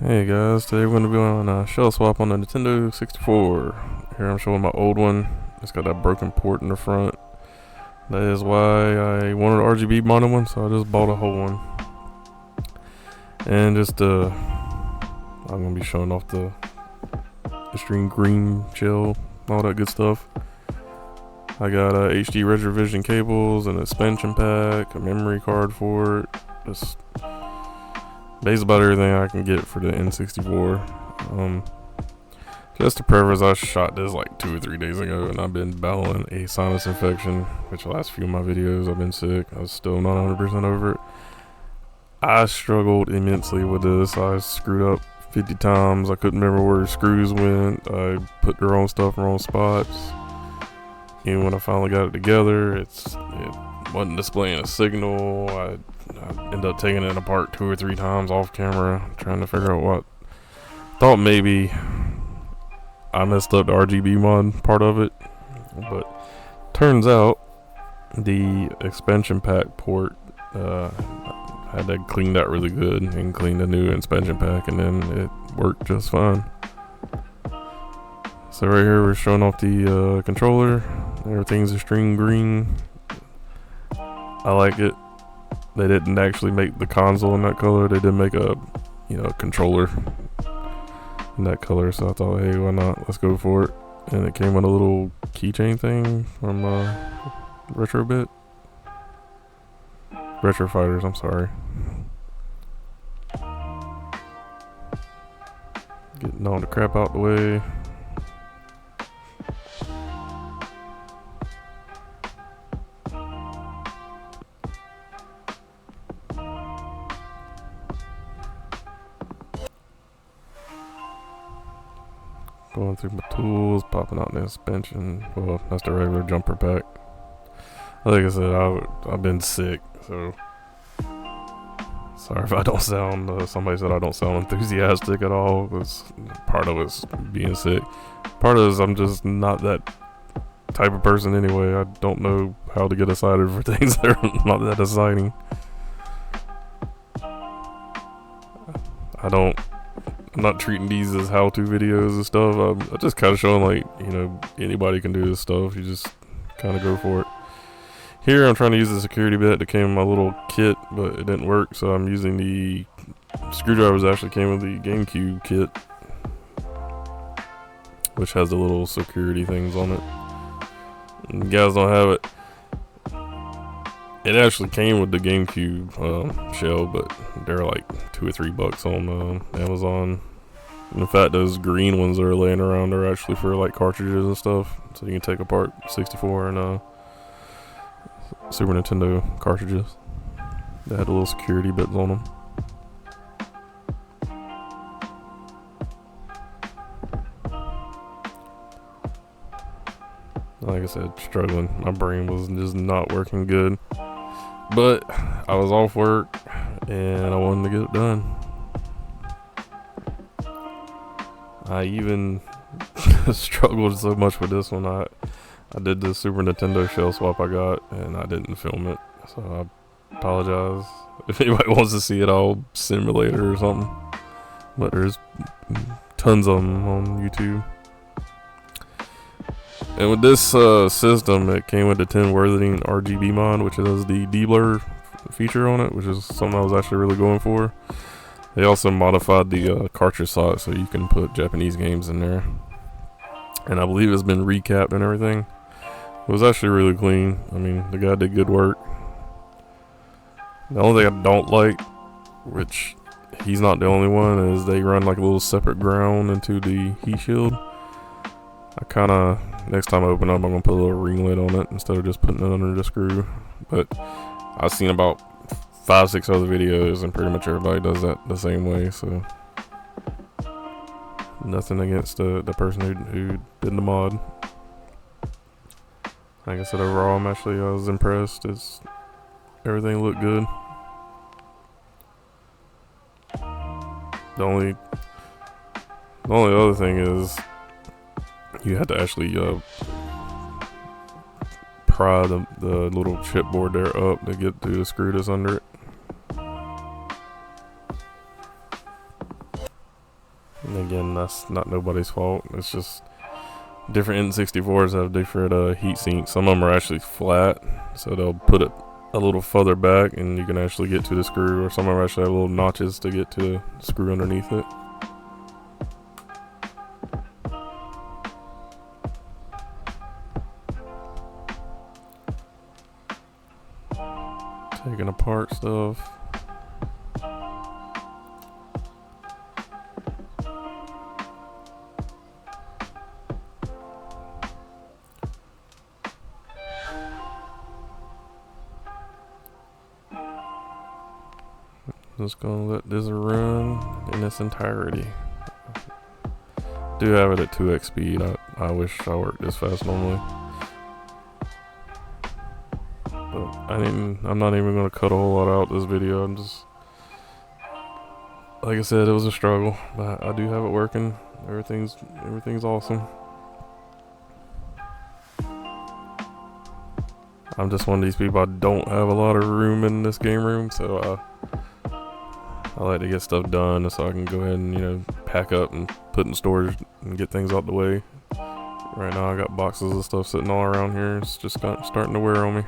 Hey guys, today we're going to be on a shell swap on the Nintendo 64. Here I'm showing my old one. It's got that broken port in the front. That is why I wanted an RGB mono one, so I just bought a whole one. And I'm going to be showing off the extreme green shell, all that good stuff. I got HD Retrovision cables, an expansion pack, a memory card for it. Just basically about everything I can get for the N64. Just to preface, I shot this like 2 or 3 days ago, and I've been battling a sinus infection, which the last few of my videos I've been sick. I was still not 100% over it. I struggled immensely with this. I screwed up 50 times. I couldn't remember where the screws went. I put the wrong stuff in the wrong spots. And when I finally got it together, it wasn't displaying a signal. I ended up taking it apart 2 or 3 times off camera, trying to figure out what. Thought maybe I messed up the RGB mod part of it, but turns out the expansion pack port, I had to clean that really good and clean the new expansion pack, and then it worked just fine. So right here we're showing off the controller. Everything's extreme green. I like it. They didn't actually make the console in that color. They did make a controller in that color, so I thought, hey, why not? Let's go for it. And it came with a little keychain thing from Retro Fighters, I'm sorry. Getting all the crap out the way. Going through my tools, popping out the suspension. Well, that's the regular jumper pack. Like I said, I've been sick, so sorry if I don't sound. Somebody said I don't sound enthusiastic at all. Because part of it's being sick. Part of it is I'm just not that type of person anyway. I don't know how to get excited for things that are not that exciting. I'm not treating these as how-to videos and stuff. I'm just kind of showing like, anybody can do this stuff. You just kind of go for it. Here I'm trying to use the security bit that came in my little kit, but it didn't work. So I'm using the screwdrivers that actually came with the GameCube kit, which has the little security things on it. And you guys don't have it. It actually came with the GameCube shell, but they're like $2 or $3 on Amazon. And in fact, those green ones that are laying around are actually for like cartridges and stuff, so you can take apart 64 and Super Nintendo cartridges. They had the little security bits on them. Like I said, struggling. My brain was just not working good. But I was off work and I wanted to get it done. I even struggled so much with this one. I did the Super Nintendo shell swap I got, and I didn't film it, so I apologize. If anybody wants to see it, I'll simulate it or something. But there's tons of them on YouTube. And with this system, it came with the Tim Worthington RGB mod, which has the deblur feature on it, which is something I was actually really going for. They also modified the cartridge slot so you can put Japanese games in there. And I believe it's been recapped and everything. It was actually really clean. I mean, the guy did good work. The only thing I don't like, which he's not the only one, is they run like a little separate ground into the heat shield. Next time I open up, I'm going to put a little ringlet on it instead of just putting it under the screw. But I've seen about 5-6 other videos, and pretty much everybody does that the same way, so nothing against the person who did the mod. Like I said, overall, I was impressed. Everything looked good. The only other thing is you had to actually pry the little chipboard there up to get to the screw that's under it. And again, that's not nobody's fault. It's just different N64s have different heat sinks. Some of them are actually flat, so they'll put it a little further back and you can actually get to the screw, or some of them actually have little notches to get to the screw underneath it. Taking apart stuff. Just gonna let this run in its entirety. Do have it at 2x speed. I wish I worked this fast normally. But I'm not even gonna cut a whole lot out this video. I'm just, like I said, it was a struggle, but I do have it working. Everything's awesome. I'm just one of these people, I don't have a lot of room in this game room, so I like to get stuff done so I can go ahead and, you know, pack up and put in storage and get things out the way. Right now I got boxes of stuff sitting all around here. It's just starting to wear on me.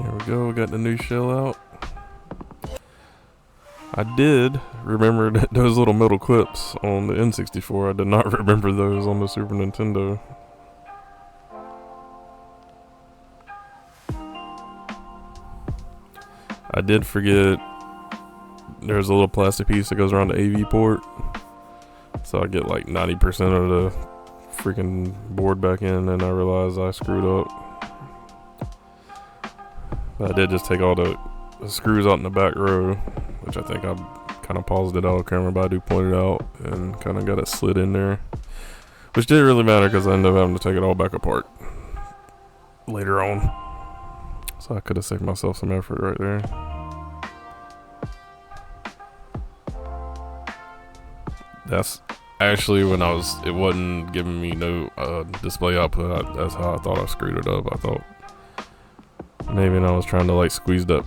There we go, we got the new shell out. I did remember those little metal clips on the N64. I did not remember those on the Super Nintendo. I did forget there's a little plastic piece that goes around the AV port. So I get like 90% of the freaking board back in, and I realized I screwed up. But I did just take all the screws out in the back row, which I think I kind of paused it out of camera, but I do point it out and kind of got it slid in there. Which didn't really matter because I ended up having to take it all back apart later on. So I could have saved myself some effort right there. That's actually when it wasn't giving me no display output. That's how I thought I screwed it up. I thought maybe when I was trying to like squeeze that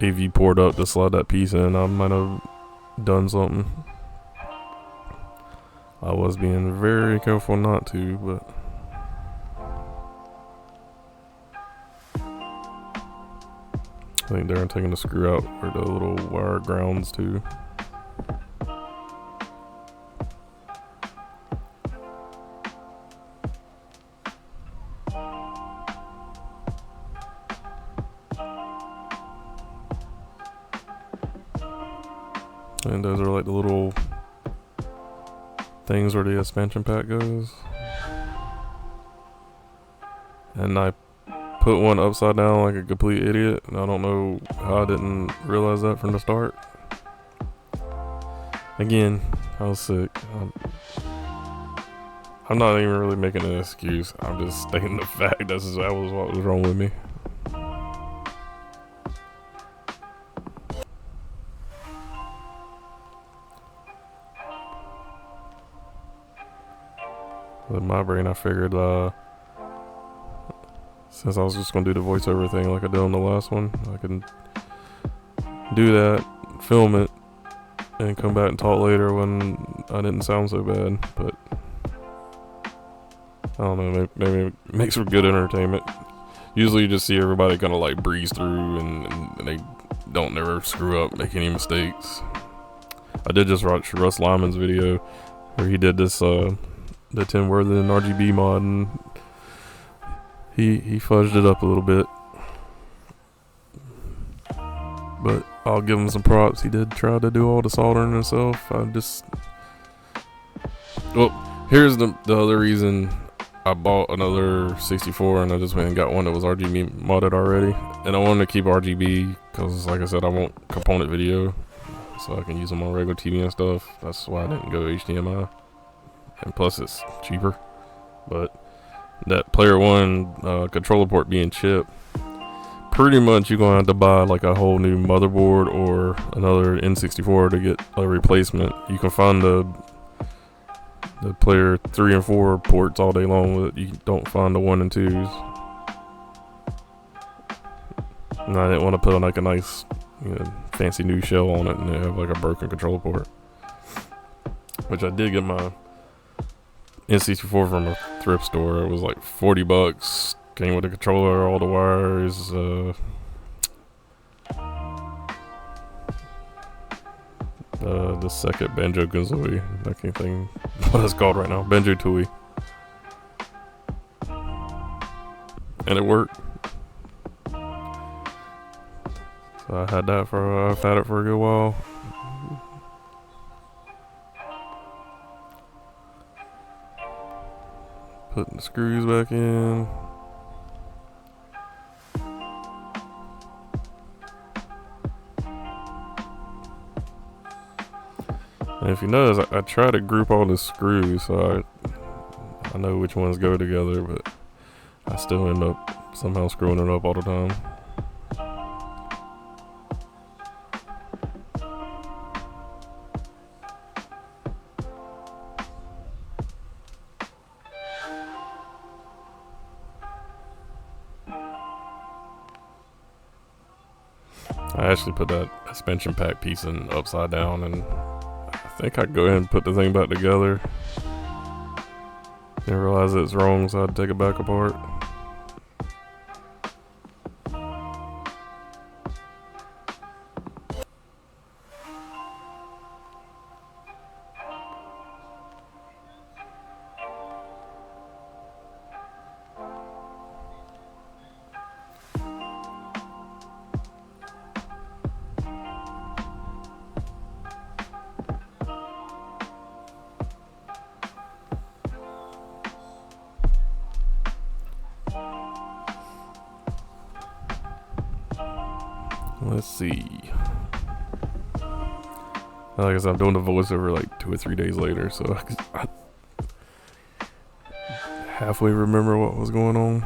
AV port up to slide that piece in, I might have done something. I was being very careful not to, but I think they're taking the screw out where the little wire grounds to. And those are like the little things where the expansion pack goes. And I put one upside down like a complete idiot, and I don't know how I didn't realize that from the start. Again, I was sick. I'm not even really making an excuse. I'm just stating the fact that was what was wrong with me. With my brain, I figured since I was just gonna do the voiceover thing like I did on the last one, I can do that, film it, and come back and talk later when I didn't sound so bad. But I don't know, maybe it makes for good entertainment. Usually you just see everybody kind of like breeze through and they don't never screw up, make any mistakes. I did just watch Russ Lyman's video where he did this the Tim Worthington RGB mod, and he fudged it up a little bit, but I'll give him some props. He did try to do all the soldering himself. Well, here's the other reason I bought another 64, and I just went and got one that was RGB modded already. And I wanted to keep RGB because, like I said, I want component video so I can use them on regular TV and stuff. That's why I didn't go HDMI. and plus it's cheaper. But that player one controller port being chipped, pretty much you're gonna have to buy like a whole new motherboard or another N64 to get a replacement. You can find the player 3 and 4 ports all day long, but you don't find the 1 and 2s. And I didn't want to put on like a nice, fancy new shell on it and have like a broken controller port. Which I did get my N64 from a thrift store. It was like $40. Came with the controller, all the wires, the second Banjo-Kazooie. I can't think what it's called right now. Banjo-Tooie. And it worked. So I've had it for a good while. Putting the screws back in. And if you notice, I try to group all the screws so I know which ones go together, but I still end up somehow screwing it up all the time. I actually put that suspension pack piece in upside down, and I think I go ahead and put the thing back together. Didn't realize it's wrong, so I had to take it back apart. Let's see. Like I said, I'm doing the voiceover like 2 or 3 days later, so I halfway remember what was going on.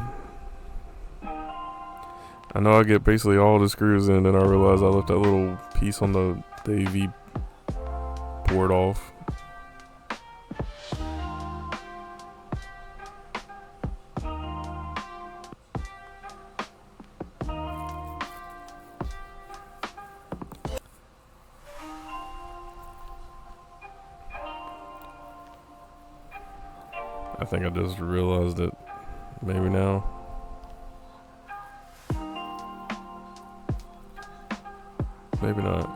I know I get basically all the screws in, and I realize I left that little piece on the AV port off. I think I just realized it maybe now. Maybe not.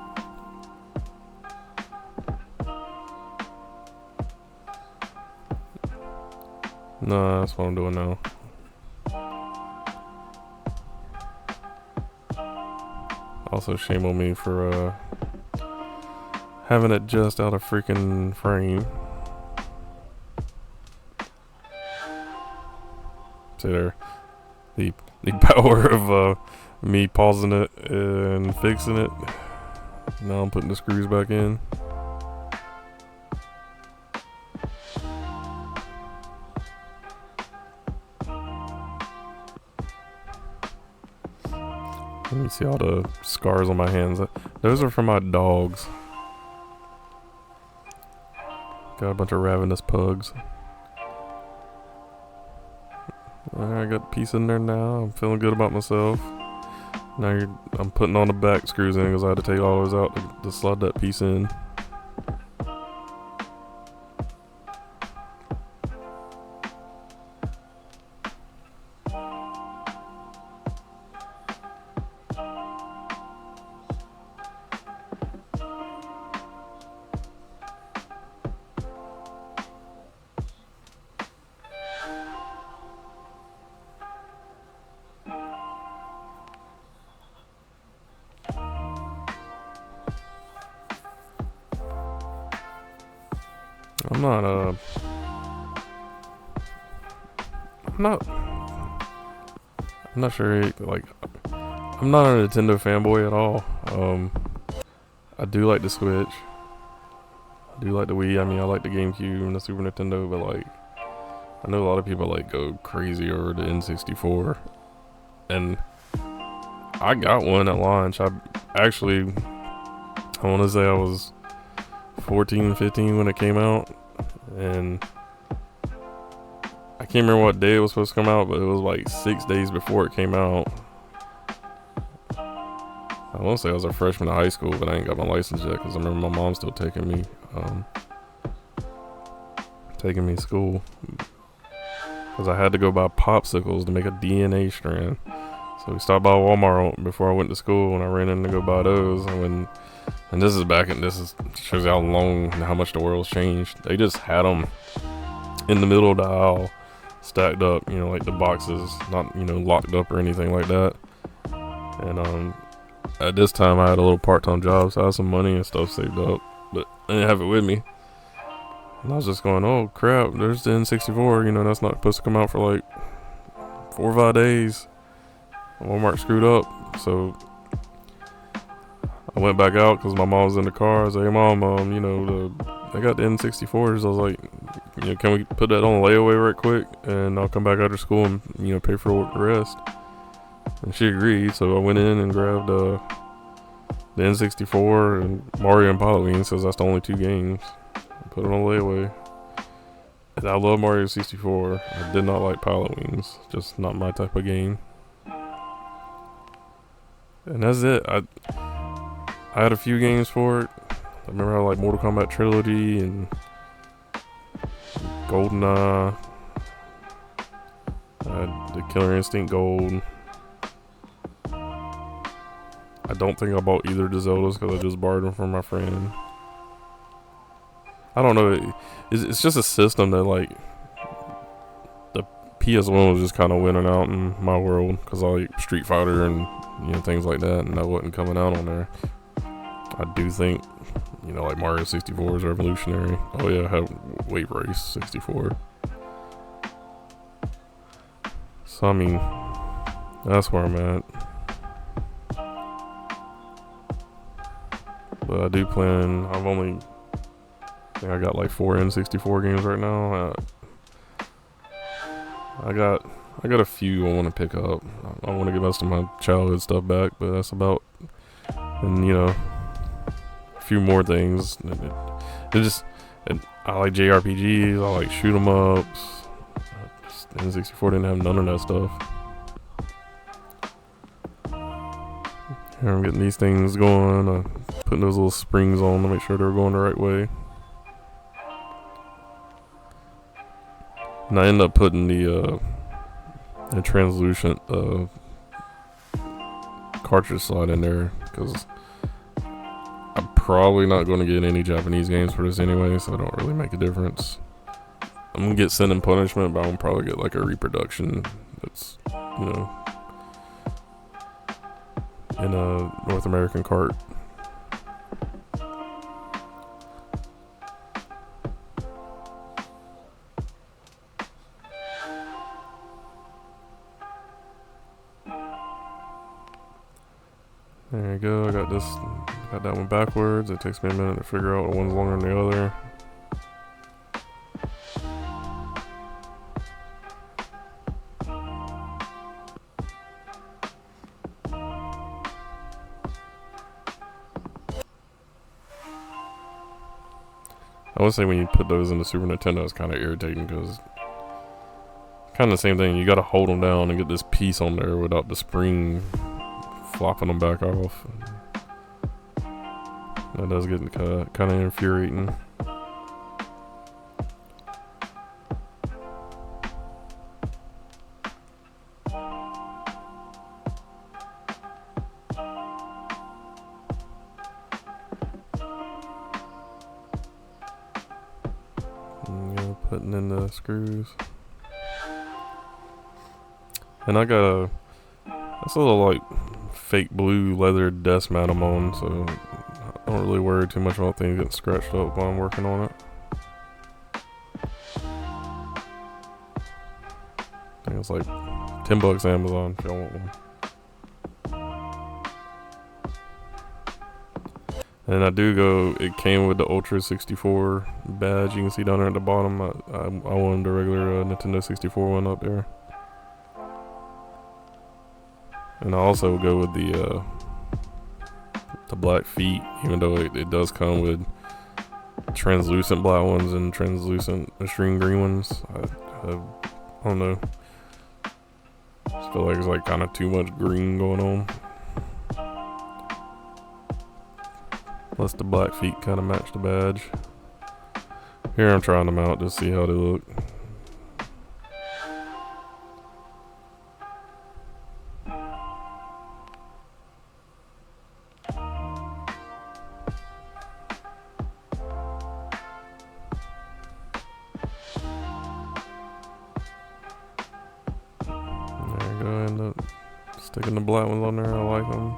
No, that's what I'm doing now. Also, shame on me for having it just out of freaking frame. See there, the power of me pausing it and fixing it. Now I'm putting the screws back in. Let me see all the scars on my hands. Those are from my dogs. Got a bunch of ravenous pugs. Alright, I got a piece in there now. I'm feeling good about myself. Now I'm putting on the back screws in because I had to take all those out to slide that piece in. I'm not sure, like, I'm not a Nintendo fanboy at all. I do like the Switch. I do like the Wii. I mean, I like the GameCube and the Super Nintendo, but like, I know a lot of people like go crazy over the N64, and I got one at launch. I want to say I was 14, 15 when it came out, and I can't remember what day it was supposed to come out, but it was like 6 days before it came out. I want to say I was a freshman in high school, but I ain't got my license yet because I remember my mom still taking me to school because I had to go buy popsicles to make a DNA strand. So we stopped by Walmart before I went to school, and I ran in to go buy those. And this shows you how long and how much the world's changed. They just had them in the middle of the aisle, stacked up, like the boxes, not, locked up or anything like that. And at this time I had a little part-time job, so I had some money and stuff saved up, but I didn't have it with me. And I was just going, oh crap, there's the N64, that's not supposed to come out for like 4 or 5 days. Walmart screwed up, so I went back out because my mom was in the car. I was like, hey mom, I got the N64s. I was like, can we put that on layaway right quick, and I'll come back after school and pay for the rest. And she agreed, so I went in and grabbed the N64 and Mario and Halloween, says that's the only 2 games. I put it on layaway. And I love Mario 64. I did not like Halloween's, just not my type of game. And that's it. I had a few games for it. I remember I like Mortal Kombat Trilogy and GoldenEye. I had the Killer Instinct Gold. I don't think I bought either of the Zeldas because I just borrowed them from my friend. I don't know. It's just a system that like the PS1 was just kind of winning out in my world because I like Street Fighter and things like that, and that wasn't coming out on there. I do think like Mario 64 is revolutionary. Oh yeah, I have Wave Race 64. So I mean, that's where I'm at. But I do plan. I think I got like 4 N64 games right now. I got a few I want to pick up. I want to get most of my childhood stuff back, but that's about. And a few more things. I like JRPGs. I like shoot 'em ups. N64 didn't have none of that stuff. Here I'm getting these things going. Putting those little springs on to make sure they're going the right way. And I end up putting the translucent cartridge slot in there because I'm probably not going to get any Japanese games for this anyway, so it don't really make a difference. I'm going to get Sin and Punishment, but I'm going to probably get like a reproduction that's, in a North American cart. There you go. I got that one backwards. It takes me a minute to figure out one's longer than the other. I would say when you put those in the Super Nintendo, it's kind of irritating because kind of the same thing. You got to hold them down and get this piece on there without the spring flopping them back off. That does get kind of infuriating. Putting in the screws. And I got that's a little like fake blue leather desk mat I'm on, so I don't really worry too much about things getting scratched up while I'm working on it. I think it's like $10 Amazon if y'all want one. And I do go, it came with the Ultra 64 badge. You can see down there at the bottom. I wanted the regular Nintendo 64 one up there. And I also go with the black feet, even though it does come with translucent black ones and translucent extreme green ones. I don't know. I feel like it's like kind of too much green going on. Plus the black feet kind of match the badge. Here I'm trying them out to see how they look. There you go, end up sticking the black ones on there. I like them.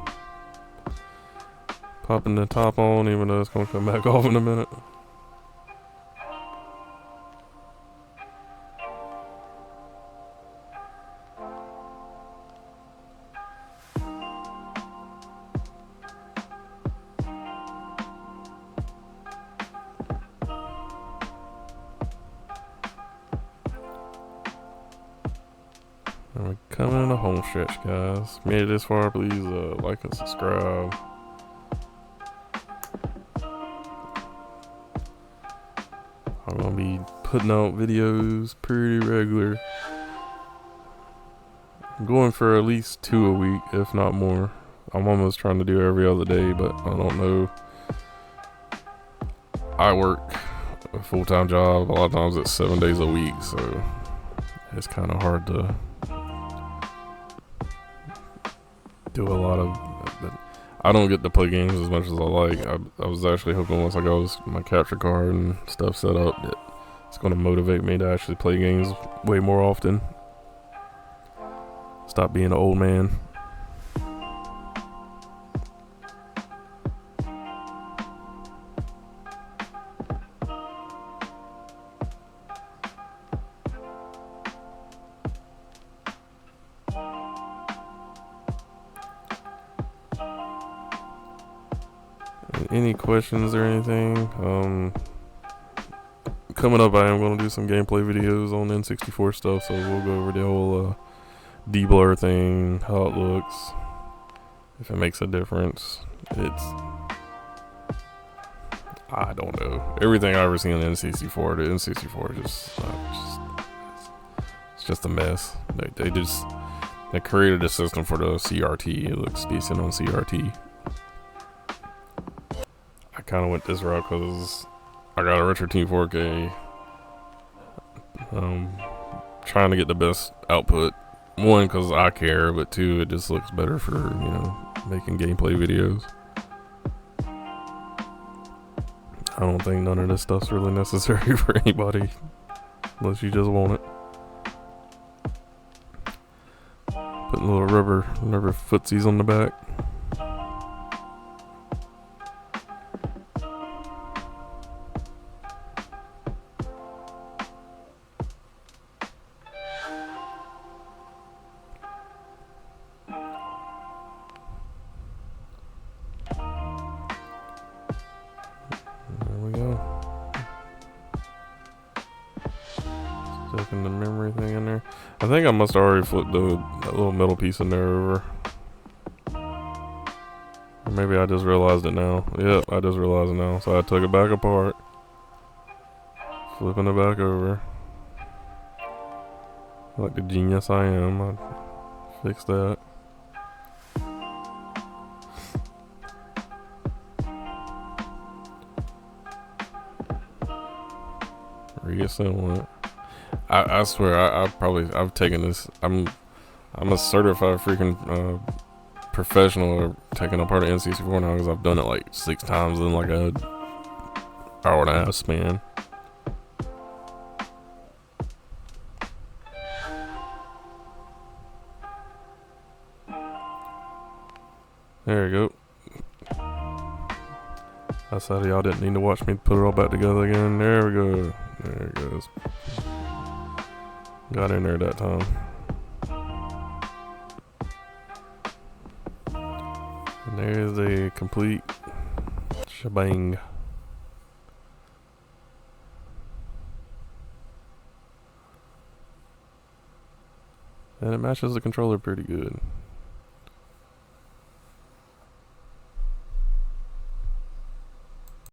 Popping the top on, even though it's gonna come back off in a minute. And we're coming in the home stretch, guys. Made it this far, please like and subscribe. I'm gonna be putting out videos pretty regular. I'm going for at least 2 a week, if not more. I'm almost trying to do every other day, but I don't know. I work a full-time job. A lot of times it's 7 days a week, so it's kind of hard to do a lot of. I don't get to play games as much as I like. I was actually hoping once I got my capture card and stuff set up that it's going to motivate me to actually play games way more often. Stop being an old man. Any questions or anything? Coming up, I am going to do some gameplay videos on N64 stuff, so we'll go over the whole de-blur thing, how it looks, if it makes a difference. I don't know. Everything I've ever seen on the N64, is it's just a mess. They created a system for the CRT. It looks decent on CRT. I kind of went this route because I got a Retro Team 4K. Trying to get the best output. One, because I care, but two, it just looks better for, making gameplay videos. I don't think none of this stuff's really necessary for anybody, unless you just want it. Putting little rubber footsies on the back. Sticking the memory thing in there. I think I must have already flipped that little metal piece in there over. Or maybe I just realized it now. Yep, I just realized it now. So I took it back apart. Flipping it back over. Like the genius I am, I fixed that. Reassemble it. I swear I've taken this. I'm a certified freaking professional at taking apart an N64 now because I've done it like 6 times in like a hour and a half span. There you go. That's how y'all didn't need to watch me put it all back together again. There we go. There it goes. Got in there that time. And there's a complete Shebang. And it matches the controller pretty good.